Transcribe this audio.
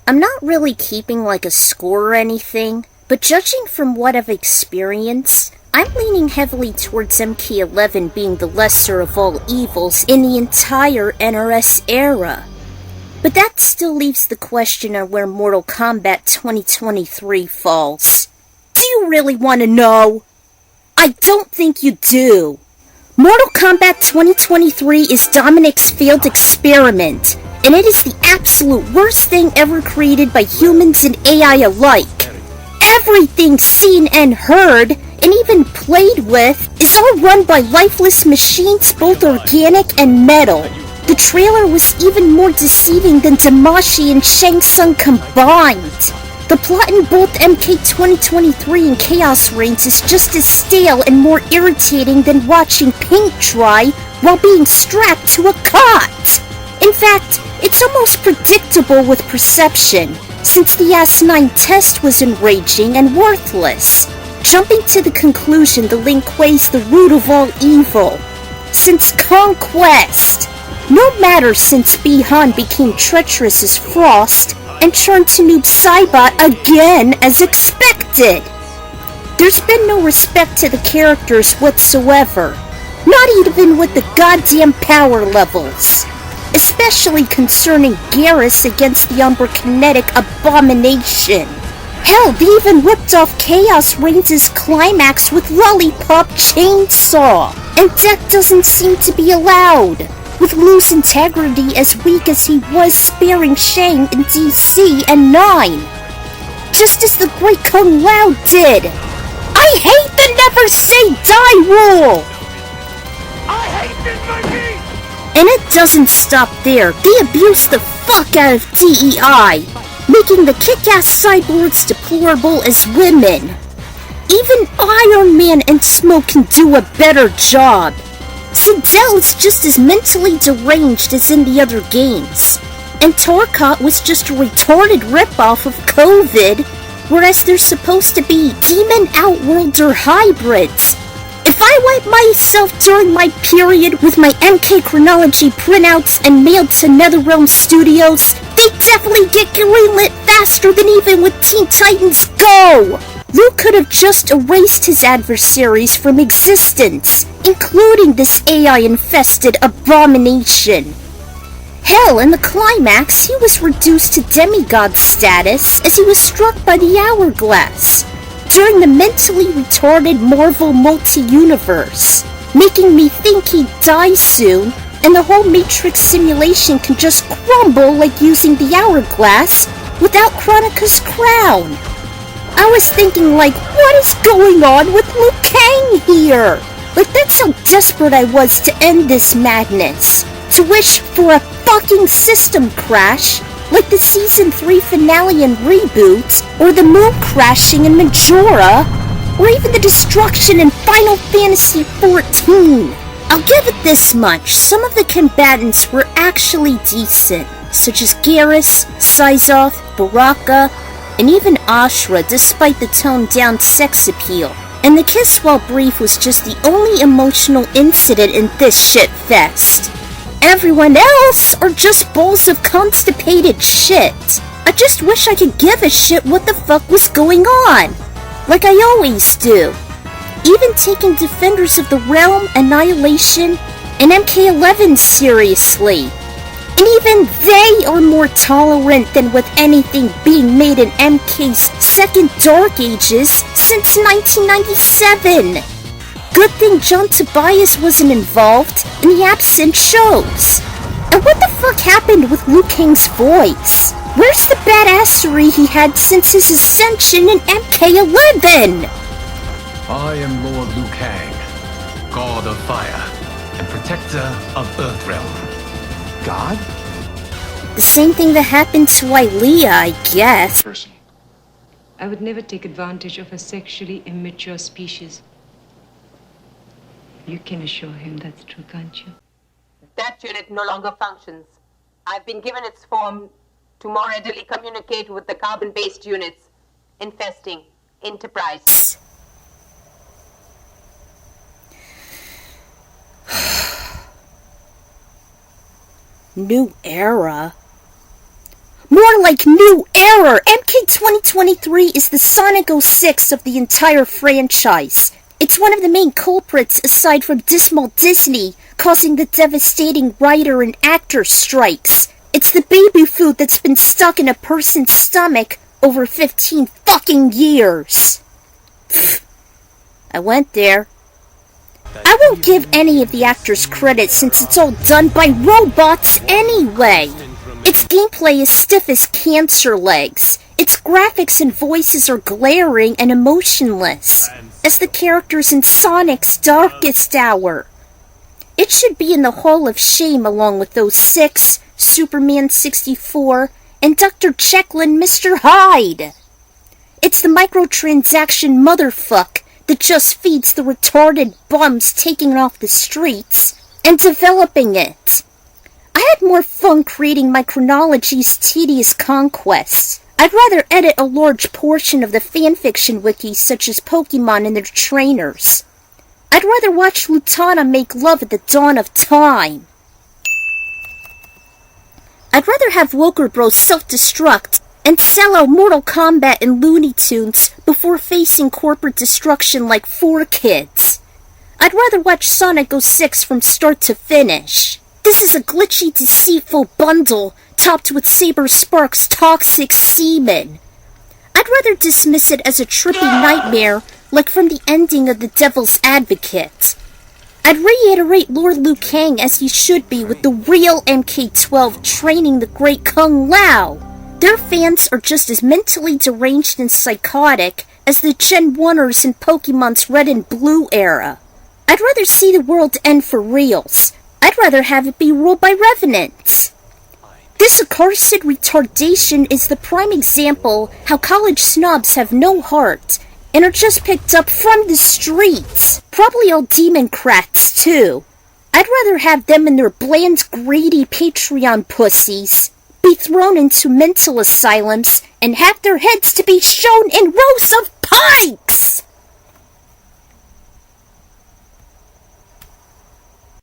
I'm not really keeping like a score or anything, but judging from what I've experienced, I'm leaning heavily towards MK11 being the lesser of all evils in the entire NRS era. But that still leaves the question on where Mortal Kombat 2023 falls. Do you really want to know? I don't think you do. Mortal Kombat 2023 is Dominic's failed experiment, and it is the absolute worst thing ever created by humans and AI alike. Everything seen and heard, and even played with, is all run by lifeless machines, both organic and metal. The trailer was even more deceiving than Damashi and Shang Tsung combined. The plot in both MK 2023 and Chaos Reigns is just as stale and more irritating than watching paint dry while being strapped to a cot. In fact, it's almost predictable with perception, since the S9 test was enraging and worthless, jumping to the conclusion the Lin Kuei's the root of all evil. Since Conquest, no matter since Bi-Han became treacherous as Frost and turned to Noob Saibot again as expected. There's been no respect to the characters whatsoever, not even with the goddamn power levels. Especially concerning Garrus against the Umbra-Kinetic abomination. Hell, they even ripped off Chaos Reigns' climax with Lollipop Chainsaw, and death doesn't seem to be allowed, with Lu's integrity as weak as he was sparing Shang in DC and 9. Just as the Great Kung Lao did. I hate the never say die rule! I hate this monkey! And it doesn't stop there. They abuse the fuck out of DEI, making the kick-ass cyborgs deplorable as women. Even Iron Man and Smoke can do a better job. Sindel is just as mentally deranged as in the other games. And Torcott was just a retarded ripoff of COVID, whereas they're supposed to be demon outworlder hybrids. If I wipe myself during my period with my MK chronology printouts and mailed to NetherRealm Studios, they definitely get greenlit faster than even with Teen Titans Go! Luke could have just erased his adversaries from existence, including this AI-infested abomination. Hell, in the climax, he was reduced to demigod status as he was struck by the hourglass during the mentally retarded Marvel multi-universe, making me think he'd die soon, and the whole Matrix simulation can just crumble like using the hourglass without Kronika's crown. I was thinking like, what is going on with Liu Kang here? Like, that's how desperate I was to end this madness. To wish for a fucking system crash, like the Season 3 finale and reboot, or the moon crashing in Majora, or even the destruction in Final Fantasy XIV. I'll give it this much, some of the combatants were actually decent, such as Garrus, Syzoth, Baraka, and even Ashra, despite the toned-down sex appeal. And the kiss while brief was just the only emotional incident in this shit-fest. Everyone else are just bowls of constipated shit. I just wish I could give a shit what the fuck was going on, like I always do. Even taking Defenders of the Realm, Annihilation, and MK11 seriously. And even they are more tolerant than with anything being made in MK's second Dark Ages since 1997. Good thing John Tobias wasn't involved, and the absent shows. And what the fuck happened with Liu Kang's voice? Where's the badassery he had since his ascension in MK11? I am Lord Liu Kang, God of Fire, and Protector of Earthrealm. God? The same thing that happened to Ilea, I guess. I would never take advantage of a sexually immature species. You can assure him that's true, can't you? That unit no longer functions. I've been given its form to more readily communicate with the carbon-based units infesting Enterprise. New era? More like New Era. MK 2023 is the Sonic 06 of the entire franchise. It's one of the main culprits aside from dismal Disney, causing the devastating writer and actor strikes. It's the baby food that's been stuck in a person's stomach over 15 fucking years. I went there. I won't give any of the actors credit since it's all done by robots anyway. Its gameplay is stiff as cancer legs. Its graphics and voices are glaring and emotionless, as the characters in Sonic's darkest hour. It should be in the Hall of Shame along with those 6, Superman 64, and Dr. Jekyll and Mr. Hyde. It's the microtransaction motherfuck that just feeds the retarded bums taking it off the streets and developing it. I had more fun creating my chronology's tedious conquests. I'd rather edit a large portion of the fanfiction wikis such as Pokemon and their trainers. I'd rather watch Lutana make love at the dawn of time. I'd rather have Woker Bros self-destruct and sell out Mortal Kombat and Looney Tunes before facing corporate destruction like 4Kids. I'd rather watch Sonic 06 from start to finish. This is a glitchy, deceitful bundle topped with Saber Sparks' toxic semen. I'd rather dismiss it as a trippy nightmare like from the ending of The Devil's Advocate. I'd reiterate Lord Liu Kang as he should be with the real MK12 training the great Kung Lao. Their fans are just as mentally deranged and psychotic as the Gen 1ers in Pokemon's Red and Blue era. I'd rather see the world end for reals. I'd rather have it be ruled by revenants. This accursed retardation is the prime example how college snobs have no heart and are just picked up from the streets. Probably all democrats too. I'd rather have them and their bland, greedy Patreon pussies be thrown into mental asylums and have their heads to be shown in rows of pikes!